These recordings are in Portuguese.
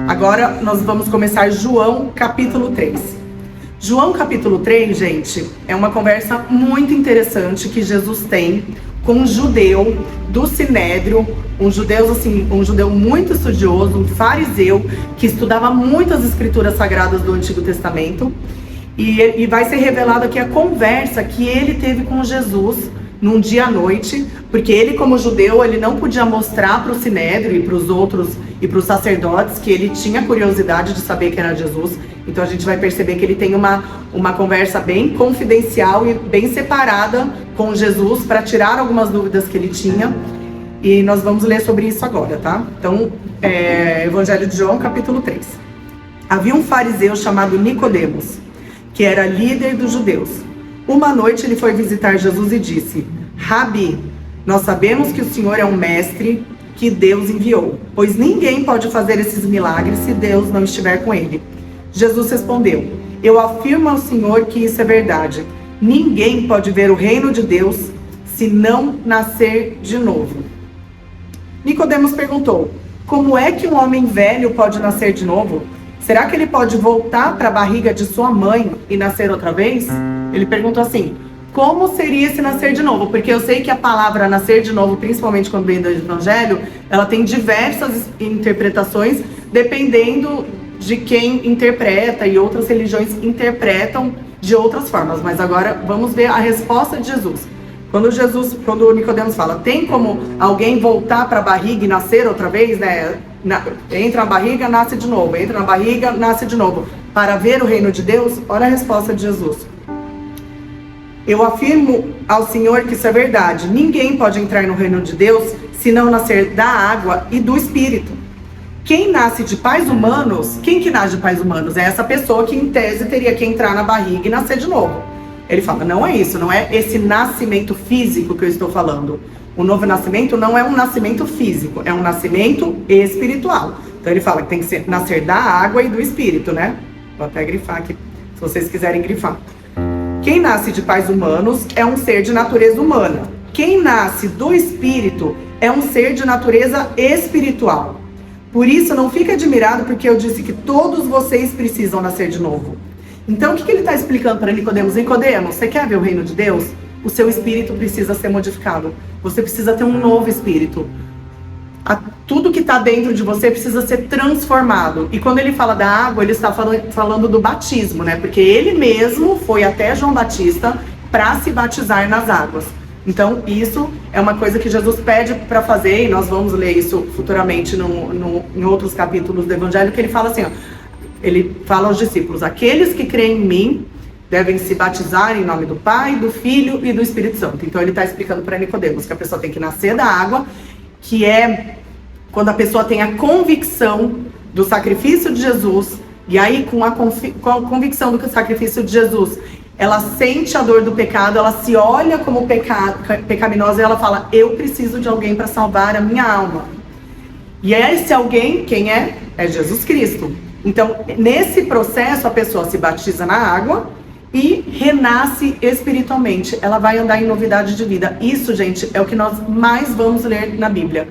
Agora nós vamos começar João capítulo 3. João capítulo 3, gente, é uma conversa muito interessante que Jesus tem com um judeu do Sinédrio, um judeu muito estudioso, um fariseu, que estudava muitas escrituras sagradas do Antigo Testamento. E vai ser revelado aqui a conversa que ele teve com Jesus num dia à noite, porque ele, como judeu, ele não podia mostrar para o Sinédrio e para os outros e para os sacerdotes que ele tinha curiosidade de saber quem era Jesus. Então a gente vai perceber que ele tem uma conversa bem confidencial e bem separada com Jesus para tirar algumas dúvidas que ele tinha. E nós vamos ler sobre isso agora, tá? Então, Evangelho de João, capítulo 3. Havia um fariseu chamado Nicodemos, que era líder dos judeus. Uma noite ele foi visitar Jesus e disse: Rabi, nós sabemos que o Senhor é um mestre que Deus enviou, pois ninguém pode fazer esses milagres se Deus não estiver com ele. Jesus respondeu: Eu afirmo ao Senhor que isso é verdade. Ninguém pode ver o reino de Deus se não nascer de novo. Nicodemos perguntou: Como é que um homem velho pode nascer de novo? Será que ele pode voltar para a barriga de sua mãe e nascer outra vez? Ele perguntou assim: como seria esse nascer de novo? Porque eu sei que a palavra nascer de novo, principalmente quando vem do Evangelho, ela tem diversas interpretações, dependendo de quem interpreta, e outras religiões interpretam de outras formas. Mas agora vamos ver a resposta de Jesus. Quando Nicodemos fala: tem como alguém voltar para a barriga e nascer outra vez, né? Entra na barriga, nasce de novo. Entra na barriga, nasce de novo. Para ver o reino de Deus, olha a resposta de Jesus. Eu afirmo ao Senhor que isso é verdade. Ninguém pode entrar no reino de Deus se não nascer da água e do Espírito. Quem nasce de pais humanos, quem que nasce de pais humanos? É essa pessoa que, em tese, teria que entrar na barriga e nascer de novo. Ele fala: não é isso, não é esse nascimento físico que eu estou falando. O novo nascimento não é um nascimento físico, é um nascimento espiritual. Então ele fala que tem que nascer da água e do Espírito, né? Vou até grifar aqui, se vocês quiserem grifar. Quem nasce de pais humanos é um ser de natureza humana. Quem nasce do Espírito é um ser de natureza espiritual. Por isso, não fique admirado porque eu disse que todos vocês precisam nascer de novo. Então, o que ele está explicando para Nicodemos? Nicodemos, você quer ver o reino de Deus? O seu espírito precisa ser modificado. Você precisa ter um novo espírito. Tudo que está dentro de você precisa ser transformado. E quando ele fala da água, ele está falando do batismo, né? Porque ele mesmo foi até João Batista para se batizar nas águas. Então, isso é uma coisa que Jesus pede para fazer, e nós vamos ler isso futuramente em outros capítulos do Evangelho, que ele fala assim, ó, ele fala aos discípulos: aqueles que creem em mim devem se batizar em nome do Pai, do Filho e do Espírito Santo. Então ele está explicando para Nicodemos que a pessoa tem que nascer da água, que é quando a pessoa tem a convicção do sacrifício de Jesus, e aí com a convicção do sacrifício de Jesus, ela sente a dor do pecado, ela se olha como pecaminosa e ela fala: eu preciso de alguém para salvar a minha alma. E esse alguém, quem é? É Jesus Cristo. Então, nesse processo, a pessoa se batiza na água e renasce espiritualmente. Ela vai andar em novidade de vida. Isso, gente, é o que nós mais vamos ler na Bíblia.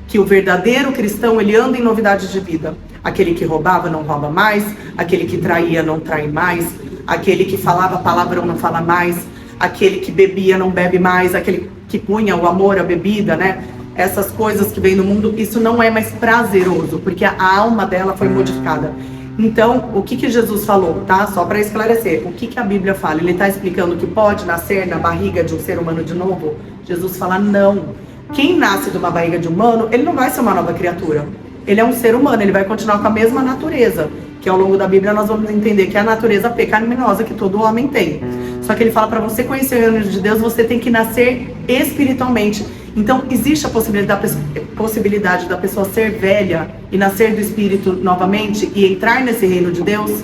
Que o verdadeiro cristão, ele anda em novidade de vida. Aquele que roubava não rouba mais, aquele que traía não trai mais, aquele que falava palavrão não fala mais, aquele que bebia não bebe mais, aquele que punha o amor à bebida, né? Essas coisas que vêm do mundo, isso não é mais prazeroso, porque a alma dela foi modificada. Então, o que Jesus falou, tá? Só para esclarecer, o que a Bíblia fala? Ele está explicando que pode nascer na barriga de um ser humano de novo? Jesus fala: não. Quem nasce de uma barriga de humano, ele não vai ser uma nova criatura. Ele é um ser humano, ele vai continuar com a mesma natureza, que ao longo da Bíblia nós vamos entender que é a natureza pecaminosa que todo homem tem. Só que ele fala: para você conhecer o reino de Deus, você tem que nascer espiritualmente. Então, existe a possibilidade da pessoa ser velha e nascer do Espírito novamente e entrar nesse reino de Deus?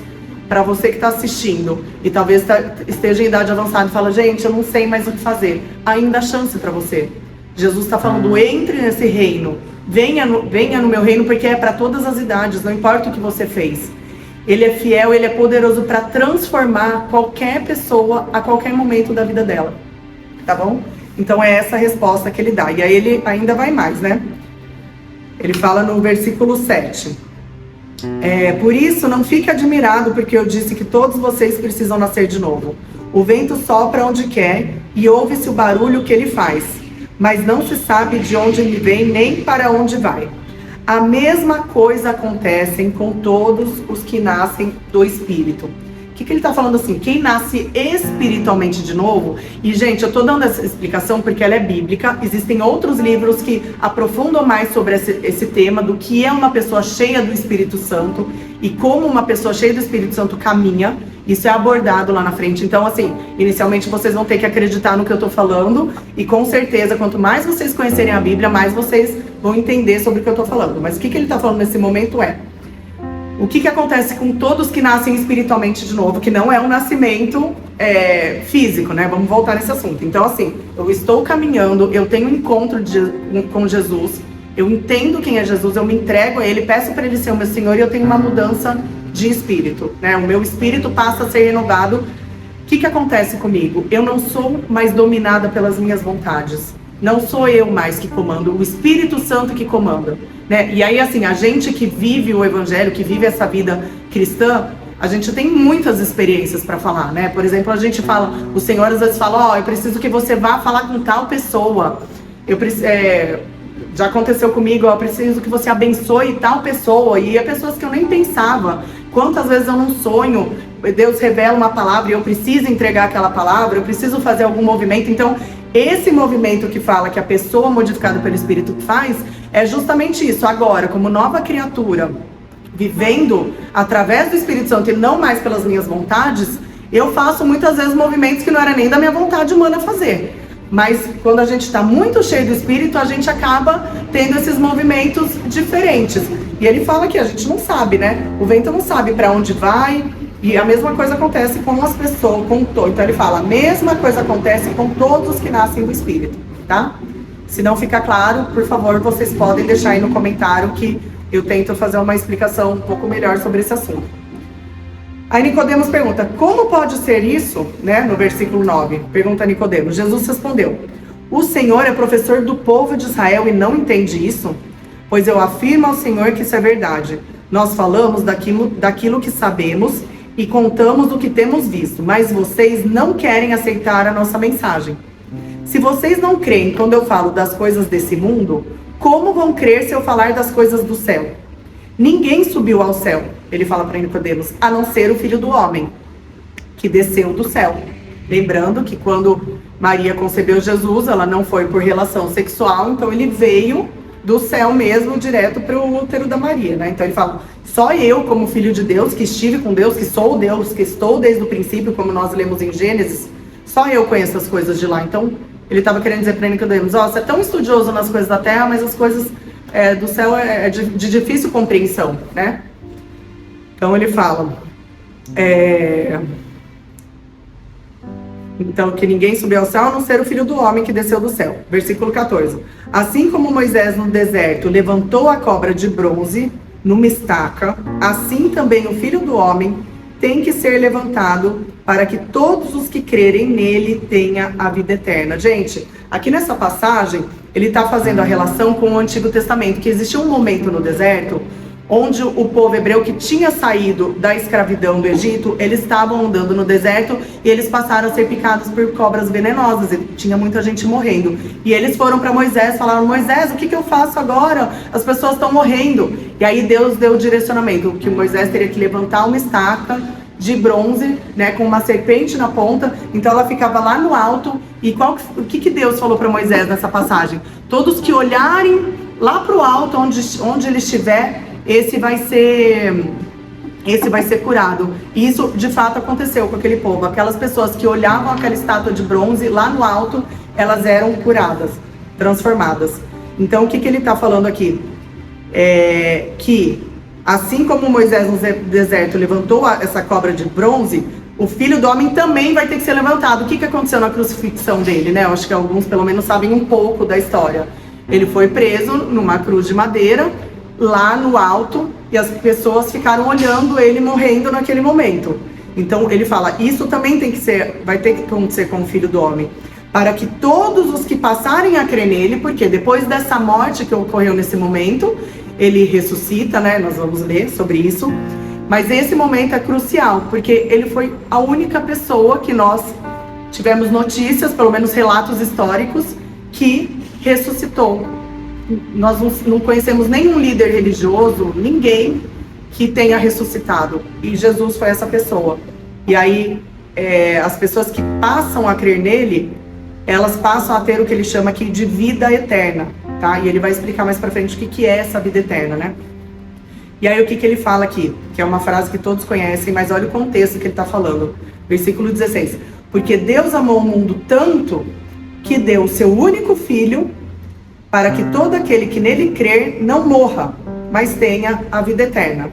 Para você que está assistindo e talvez esteja em idade avançada e fala: gente, eu não sei mais o que fazer. Ainda há chance para você. Jesus está falando: entre nesse reino. Venha no meu reino, porque é para todas as idades, não importa o que você fez. Ele é fiel, ele é poderoso para transformar qualquer pessoa a qualquer momento da vida dela. Tá bom? Então é essa a resposta que ele dá. E aí ele ainda vai mais, né? Ele fala no versículo 7. Por isso, não fique admirado, porque eu disse que todos vocês precisam nascer de novo. O vento sopra onde quer e ouve-se o barulho que ele faz, mas não se sabe de onde ele vem nem para onde vai. A mesma coisa acontece com todos os que nascem do Espírito. O que ele está falando assim? Quem nasce espiritualmente de novo, e gente, eu estou dando essa explicação porque ela é bíblica, existem outros livros que aprofundam mais sobre esse tema do que é uma pessoa cheia do Espírito Santo e como uma pessoa cheia do Espírito Santo caminha. Isso é abordado lá na frente. Então, assim, inicialmente vocês vão ter que acreditar no que eu estou falando e com certeza, quanto mais vocês conhecerem a Bíblia, mais vocês vão entender sobre o que eu estou falando. Mas o que ele está falando nesse momento é: o que acontece com todos que nascem espiritualmente de novo, que não é um nascimento físico, né? Vamos voltar nesse assunto. Então, assim, eu estou caminhando, eu tenho um encontro com Jesus, eu entendo quem é Jesus, eu me entrego a Ele, peço para Ele ser o meu Senhor e eu tenho uma mudança de espírito, né? O meu espírito passa a ser renovado. O que acontece comigo? Eu não sou mais dominada pelas minhas vontades. Não sou eu mais que comando, o Espírito Santo que comanda, né? E aí, assim, a gente que vive o Evangelho, que vive essa vida cristã, a gente tem muitas experiências para falar, né? Por exemplo, a gente fala, o Senhor às vezes fala, eu preciso que você vá falar com tal pessoa. Já aconteceu comigo, eu preciso que você abençoe tal pessoa. E é pessoas que eu nem pensava. Quantas vezes eu não sonho, Deus revela uma palavra e eu preciso entregar aquela palavra, eu preciso fazer algum movimento. Então, esse movimento que fala que a pessoa modificada pelo Espírito faz, é justamente isso. Agora, como nova criatura, vivendo através do Espírito Santo e não mais pelas minhas vontades, eu faço muitas vezes movimentos que não era nem da minha vontade humana fazer. Mas quando a gente está muito cheio do Espírito, a gente acaba tendo esses movimentos diferentes. E ele fala que a gente não sabe, né? O vento não sabe para onde vai. E a mesma coisa acontece com as pessoas, então ele fala, a mesma coisa acontece com todos os que nascem do Espírito, tá? Se não ficar claro, por favor, vocês podem deixar aí no comentário que eu tento fazer uma explicação um pouco melhor sobre esse assunto. Aí Nicodemos pergunta, como pode ser isso, né? No versículo 9, pergunta Nicodemos. Jesus respondeu, o Senhor é professor do povo de Israel e não entende isso? Pois eu afirmo ao Senhor que isso é verdade. Nós falamos daquilo que sabemos e contamos o que temos visto, mas vocês não querem aceitar a nossa mensagem. Se vocês não creem quando eu falo das coisas desse mundo, como vão crer se eu falar das coisas do céu? Ninguém subiu ao céu, ele fala para Nicodemos, a não ser o Filho do Homem, que desceu do céu. Lembrando que quando Maria concebeu Jesus, ela não foi por relação sexual, então ele veio do céu mesmo, direto para o útero da Maria, né? Então ele fala, só eu como filho de Deus, que estive com Deus, que sou Deus, que estou desde o princípio, como nós lemos em Gênesis, só eu conheço as coisas de lá. Então ele estava querendo dizer para Nicodemos, você é tão estudioso nas coisas da terra, mas as coisas do céu é de difícil compreensão, né? Então ele fala, então, que ninguém subiu ao céu, a não ser o Filho do Homem que desceu do céu. Versículo 14. Assim como Moisés no deserto levantou a cobra de bronze numa estaca, assim também o Filho do Homem tem que ser levantado para que todos os que crerem nele tenham a vida eterna. Gente, aqui nessa passagem, ele está fazendo a relação com o Antigo Testamento, que existia um momento no deserto onde o povo hebreu que tinha saído da escravidão do Egito, eles estavam andando no deserto e eles passaram a ser picados por cobras venenosas, e tinha muita gente morrendo. E eles foram para Moisés, falaram, Moisés, o que eu faço agora? As pessoas estão morrendo. E aí Deus deu o direcionamento, que Moisés teria que levantar uma estaca de bronze, né, com uma serpente na ponta, então ela ficava lá no alto. E o que Deus falou para Moisés nessa passagem? Todos que olharem lá para o alto, onde ele estiver, esse vai ser curado. E isso de fato aconteceu com aquele povo. Aquelas pessoas que olhavam aquela estátua de bronze lá no alto, elas eram curadas, transformadas. Então o que ele está falando aqui? Que assim como Moisés no deserto levantou essa cobra de bronze, o Filho do Homem também vai ter que ser levantado. O que aconteceu na crucifixão dele, né? Eu acho que alguns pelo menos sabem um pouco da história. Ele foi preso numa cruz de madeira, lá no alto, e as pessoas ficaram olhando ele morrendo naquele momento. Então ele fala, isso também vai ter que acontecer com o Filho do Homem, para que todos os que passarem a crer nele, porque depois dessa morte que ocorreu nesse momento, ele ressuscita, né? Nós vamos ler sobre isso. Mas esse momento é crucial, porque ele foi a única pessoa que nós tivemos notícias, pelo menos relatos históricos, que ressuscitou. Nós não conhecemos nenhum líder religioso, ninguém que tenha ressuscitado. E Jesus foi essa pessoa. E aí, as pessoas que passam a crer nele, elas passam a ter o que ele chama aqui de vida eterna, tá? E ele vai explicar mais pra frente o que é essa vida eterna, né? E aí o que ele fala aqui? Que é uma frase que todos conhecem, mas olha o contexto que ele está falando. Versículo 16. Porque Deus amou o mundo tanto que deu o seu único filho para que todo aquele que nele crer não morra, mas tenha a vida eterna.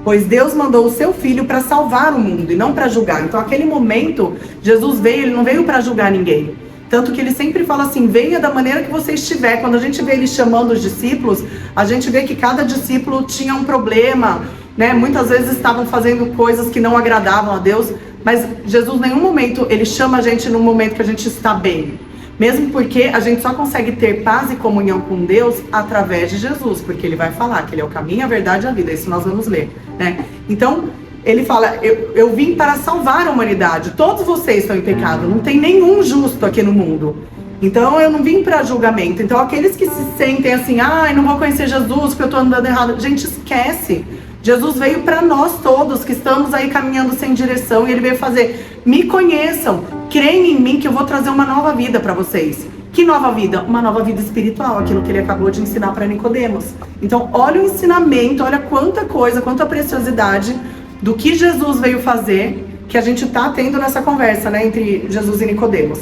Pois Deus mandou o seu filho para salvar o mundo e não para julgar. Então, aquele momento, Jesus veio, ele não veio para julgar ninguém. Tanto que ele sempre fala assim, venha da maneira que você estiver. Quando a gente vê ele chamando os discípulos, a gente vê que cada discípulo tinha um problema, né? Muitas vezes estavam fazendo coisas que não agradavam a Deus, mas Jesus, em nenhum momento, ele chama a gente no momento que a gente está bem. Mesmo porque a gente só consegue ter paz e comunhão com Deus através de Jesus, porque ele vai falar que ele é o caminho, a verdade e a vida. Isso nós vamos ler, né? Então, ele fala, eu vim para salvar a humanidade. Todos vocês estão em pecado. Não tem nenhum justo aqui no mundo. Então, eu não vim para julgamento. Então, aqueles que se sentem assim, não vou conhecer Jesus porque eu estou andando errado. Gente, esquece. Jesus veio para nós todos que estamos aí caminhando sem direção. E ele veio fazer, me conheçam. Creem em mim que eu vou trazer uma nova vida para vocês. Que nova vida? Uma nova vida espiritual, aquilo que ele acabou de ensinar para Nicodemos. Então, olha o ensinamento, olha quanta coisa, quanta preciosidade do que Jesus veio fazer, que a gente está tendo nessa conversa, né, entre Jesus e Nicodemos.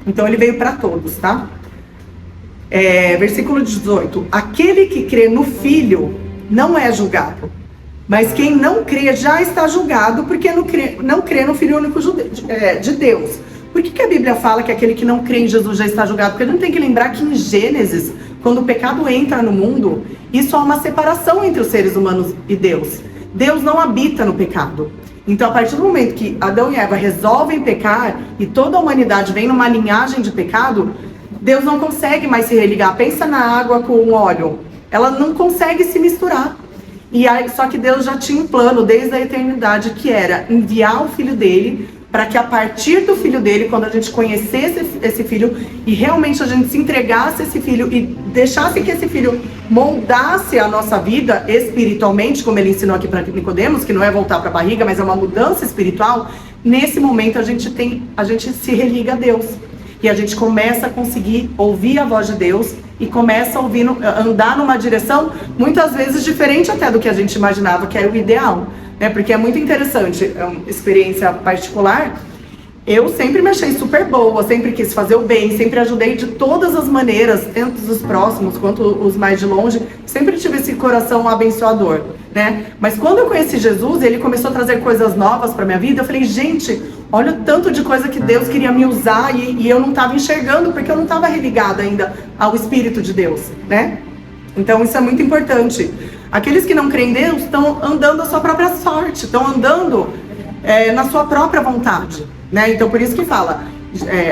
Então, ele veio para todos, tá? Versículo 18. Aquele que crê no Filho não é julgado, mas quem não crê já está julgado, porque não crê no Filho único de Deus. Por que a Bíblia fala que aquele que não crê em Jesus já está julgado? Porque a gente tem que lembrar que em Gênesis, quando o pecado entra no mundo, isso há uma separação entre os seres humanos e Deus. Deus não habita no pecado. Então, a partir do momento que Adão e Eva resolvem pecar e toda a humanidade vem numa linhagem de pecado, Deus não consegue mais se religar. Pensa na água com o óleo. Ela não consegue se misturar. E aí, só que Deus já tinha um plano desde a eternidade, que era enviar o Filho dele, para que a partir do Filho dele, quando a gente conhecesse esse Filho e realmente a gente se entregasse a esse Filho e deixasse que esse Filho moldasse a nossa vida espiritualmente, como ele ensinou aqui para Nicodemos, que não é voltar para a barriga, mas é uma mudança espiritual, nesse momento a gente se religa a Deus. E a gente começa a conseguir ouvir a voz de Deus e começa a andar numa direção, muitas vezes diferente até do que a gente imaginava que era o ideal. Porque é muito interessante, é uma experiência particular. Eu sempre me achei super boa, sempre quis fazer o bem, sempre ajudei de todas as maneiras, tanto os próximos quanto os mais de longe, sempre tive esse coração abençoador, né? Mas quando eu conheci Jesus, ele começou a trazer coisas novas para minha vida, eu falei, gente, olha o tanto de coisa que Deus queria me usar e eu não estava enxergando, porque eu não estava religada ainda ao Espírito de Deus, né? Então isso é muito importante. Aqueles que não creem em Deus estão andando a sua própria sorte, estão andando na sua própria vontade, né? Então por isso que fala,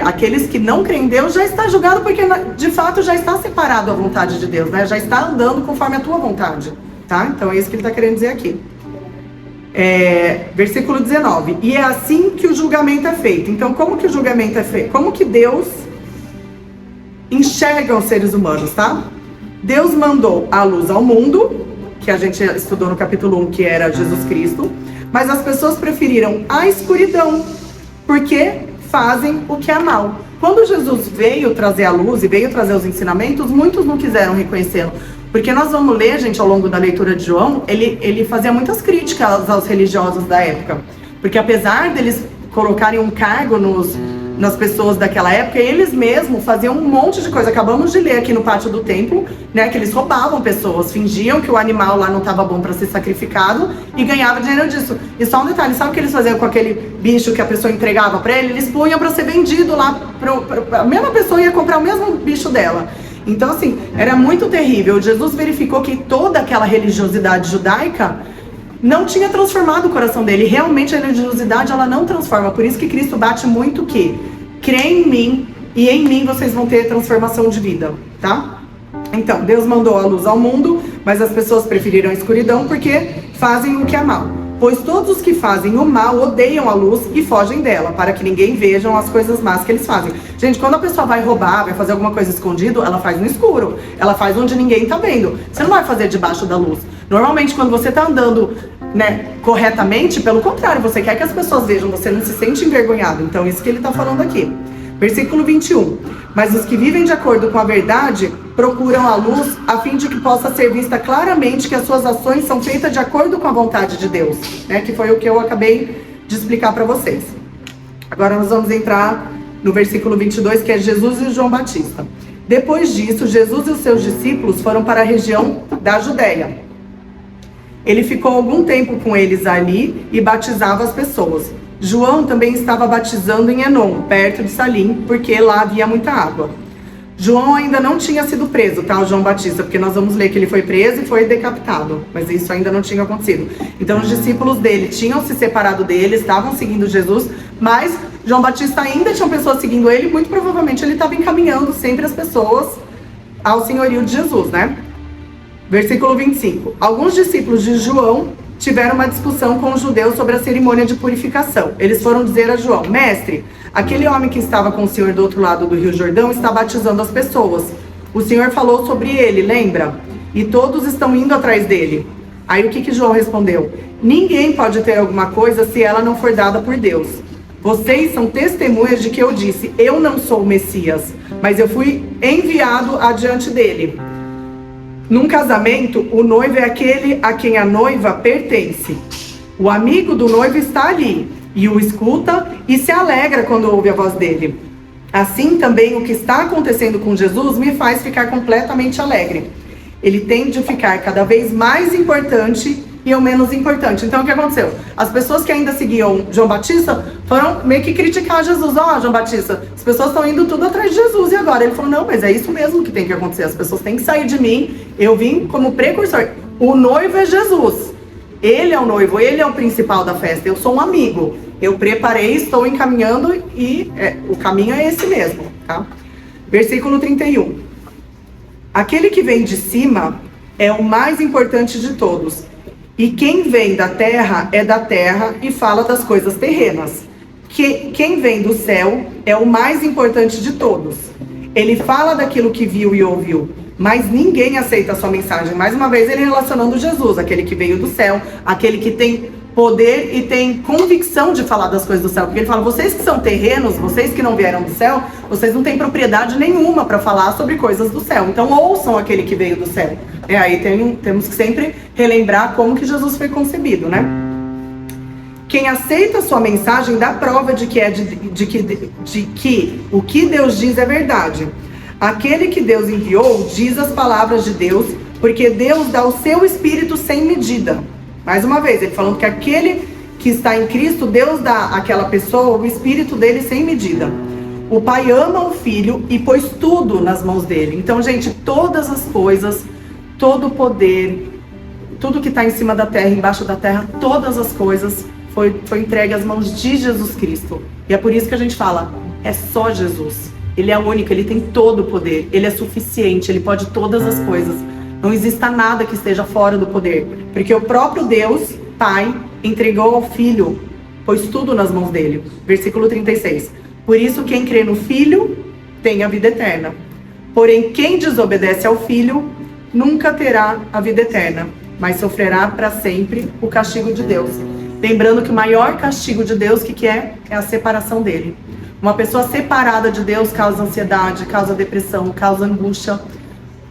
aqueles que não creem em Deus já está julgado, porque de fato já está separado a vontade de Deus, né? Já está andando conforme a tua vontade, tá? Então é isso que ele está querendo dizer aqui. Versículo 19. E é assim que o julgamento é feito. Então como que o julgamento é feito? Como que Deus enxerga os seres humanos, tá? Deus mandou a luz ao mundo, que a gente estudou no capítulo 1, que era Jesus Cristo, mas as pessoas preferiram a escuridão, porque fazem o que é mal. Quando Jesus veio trazer a luz e veio trazer os ensinamentos, muitos não quiseram reconhecê-lo. Porque nós vamos ler, gente, ao longo da leitura de João, ele fazia muitas críticas aos religiosos da época. Porque apesar deles colocarem um cargo nas pessoas daquela época, eles mesmos faziam um monte de coisa. Acabamos de ler aqui no pátio do templo, né, que eles roubavam pessoas, fingiam que o animal lá não estava bom para ser sacrificado e ganhavam dinheiro disso. E só um detalhe, sabe o que eles faziam com aquele bicho que a pessoa entregava para ele? Eles punham para ser vendido lá, a mesma pessoa ia comprar o mesmo bicho dela. Então assim, era muito terrível. Jesus verificou que toda aquela religiosidade judaica não tinha transformado o coração dele. Realmente a religiosidade, ela não transforma. Por isso que Cristo bate muito que creem em mim e em mim vocês vão ter transformação de vida, tá? Então, Deus mandou a luz ao mundo, mas as pessoas preferiram a escuridão porque fazem o que é mal. Pois todos os que fazem o mal odeiam a luz e fogem dela, para que ninguém vejam as coisas más que eles fazem. Gente, quando a pessoa vai roubar, vai fazer alguma coisa escondido, ela faz no escuro. Ela faz onde ninguém tá vendo. Você não vai fazer debaixo da luz. Normalmente, quando você tá andando, corretamente, pelo contrário, você quer que as pessoas vejam, você não se sente envergonhado. Então, isso que ele tá falando aqui. Versículo 21. Mas os que vivem de acordo com a verdade procuram a luz a fim de que possa ser vista claramente que as suas ações são feitas de acordo com a vontade de Deus, que foi o que eu acabei de explicar para vocês. Agora nós vamos entrar no versículo 22, que é Jesus e João Batista. Depois disso, Jesus e os seus discípulos foram para a região da Judéia. Ele ficou algum tempo com eles ali e batizava as pessoas. João também estava batizando em Enom, perto de Salim, porque lá havia muita água. João ainda não tinha sido preso, o João Batista, porque nós vamos ler que ele foi preso e foi decapitado, mas isso ainda não tinha acontecido. Então os discípulos dele tinham se separado dele, estavam seguindo Jesus, mas João Batista ainda tinha pessoas seguindo ele, muito provavelmente ele estava encaminhando sempre as pessoas ao senhorio de Jesus, Versículo 25. Alguns discípulos de João tiveram uma discussão com os judeus sobre a cerimônia de purificação. Eles foram dizer a João: Mestre, aquele homem que estava com o Senhor do outro lado do Rio Jordão está batizando as pessoas. O Senhor falou sobre ele, lembra? E todos estão indo atrás dele. Aí o que João respondeu? Ninguém pode ter alguma coisa se ela não for dada por Deus. Vocês são testemunhas de que eu disse: eu não sou o Messias, mas eu fui enviado adiante dele. Num casamento, o noivo é aquele a quem a noiva pertence. O amigo do noivo está ali e o escuta e se alegra quando ouve a voz dele. Assim também o que está acontecendo com Jesus me faz ficar completamente alegre. Ele tem de ficar cada vez mais importante e eu menos importante. Então o que aconteceu? As pessoas que ainda seguiam João Batista foram meio que criticar Jesus. João Batista, as pessoas estão indo tudo atrás de Jesus e agora? Ele falou, não, mas é isso mesmo que tem que acontecer. As pessoas têm que sair de mim. Eu vim como precursor. O noivo é Jesus. Ele é o noivo, ele é o principal da festa. Eu sou um amigo. Eu preparei, estou encaminhando e o caminho é esse mesmo, tá? Versículo 31. Aquele que vem de cima é o mais importante de todos. E quem vem da terra é da terra e fala das coisas terrenas. Quem vem do céu é o mais importante de todos. Ele fala daquilo que viu e ouviu, mas ninguém aceita a sua mensagem. Mais uma vez ele relacionando Jesus, aquele que veio do céu, aquele que tem poder e tem convicção de falar das coisas do céu. Porque ele fala, vocês que são terrenos, vocês que não vieram do céu, vocês não têm propriedade nenhuma para falar sobre coisas do céu. Então ouçam aquele que veio do céu. Aí temos que sempre relembrar como que Jesus foi concebido, Quem aceita a sua mensagem dá prova de que o que Deus diz é verdade. Aquele que Deus enviou diz as palavras de Deus, porque Deus dá o seu Espírito sem medida. Mais uma vez, ele falando que aquele que está em Cristo, Deus dá àquela pessoa o Espírito dele sem medida. O Pai ama o Filho e pôs tudo nas mãos dele. Então, gente, todas as coisas, todo o poder, tudo que está em cima da terra, embaixo da terra, todas as coisas foi entregue às mãos de Jesus Cristo. E é por isso que a gente fala, é só Jesus. Ele é o único, ele tem todo o poder, ele é suficiente, ele pode todas as coisas. Não exista nada que esteja fora do poder, porque o próprio Deus, Pai, entregou ao Filho, pôs tudo nas mãos dele. Versículo 36. Por isso quem crê no Filho tem a vida eterna. Porém quem desobedece ao Filho nunca terá a vida eterna, mas sofrerá para sempre o castigo de Deus. Lembrando que o maior castigo de Deus, que é? É a separação dele. Uma pessoa separada de Deus causa ansiedade, causa depressão, causa angústia,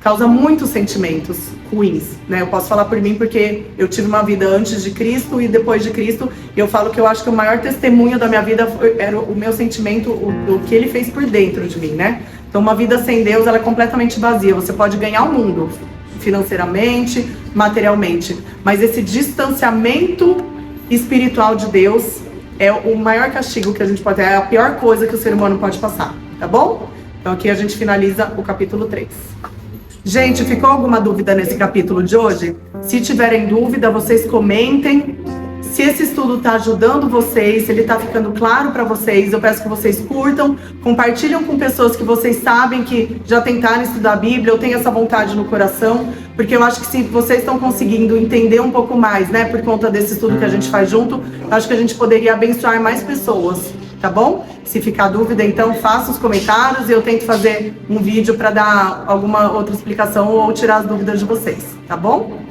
causa muitos sentimentos ruins, Eu posso falar por mim porque eu tive uma vida antes de Cristo e depois de Cristo, e eu falo que eu acho que o maior testemunho da minha vida era o meu sentimento, o que ele fez por dentro de mim, Então uma vida sem Deus, ela é completamente vazia. Você pode ganhar o mundo financeiramente, materialmente, mas esse distanciamento espiritual de Deus é o maior castigo que a gente pode ter, é a pior coisa que o ser humano pode passar, tá bom? Então aqui a gente finaliza o capítulo 3. Gente, ficou alguma dúvida nesse capítulo de hoje? Se tiverem dúvida, vocês comentem. Se esse estudo está ajudando vocês, se ele está ficando claro para vocês, eu peço que vocês curtam, compartilham com pessoas que vocês sabem que já tentaram estudar a Bíblia ou têm essa vontade no coração, porque eu acho que se vocês estão conseguindo entender um pouco mais, né, por conta desse estudo que a gente faz junto, eu acho que a gente poderia abençoar mais pessoas, tá bom? Se ficar dúvida, então faça os comentários e eu tento fazer um vídeo para dar alguma outra explicação ou tirar as dúvidas de vocês, tá bom?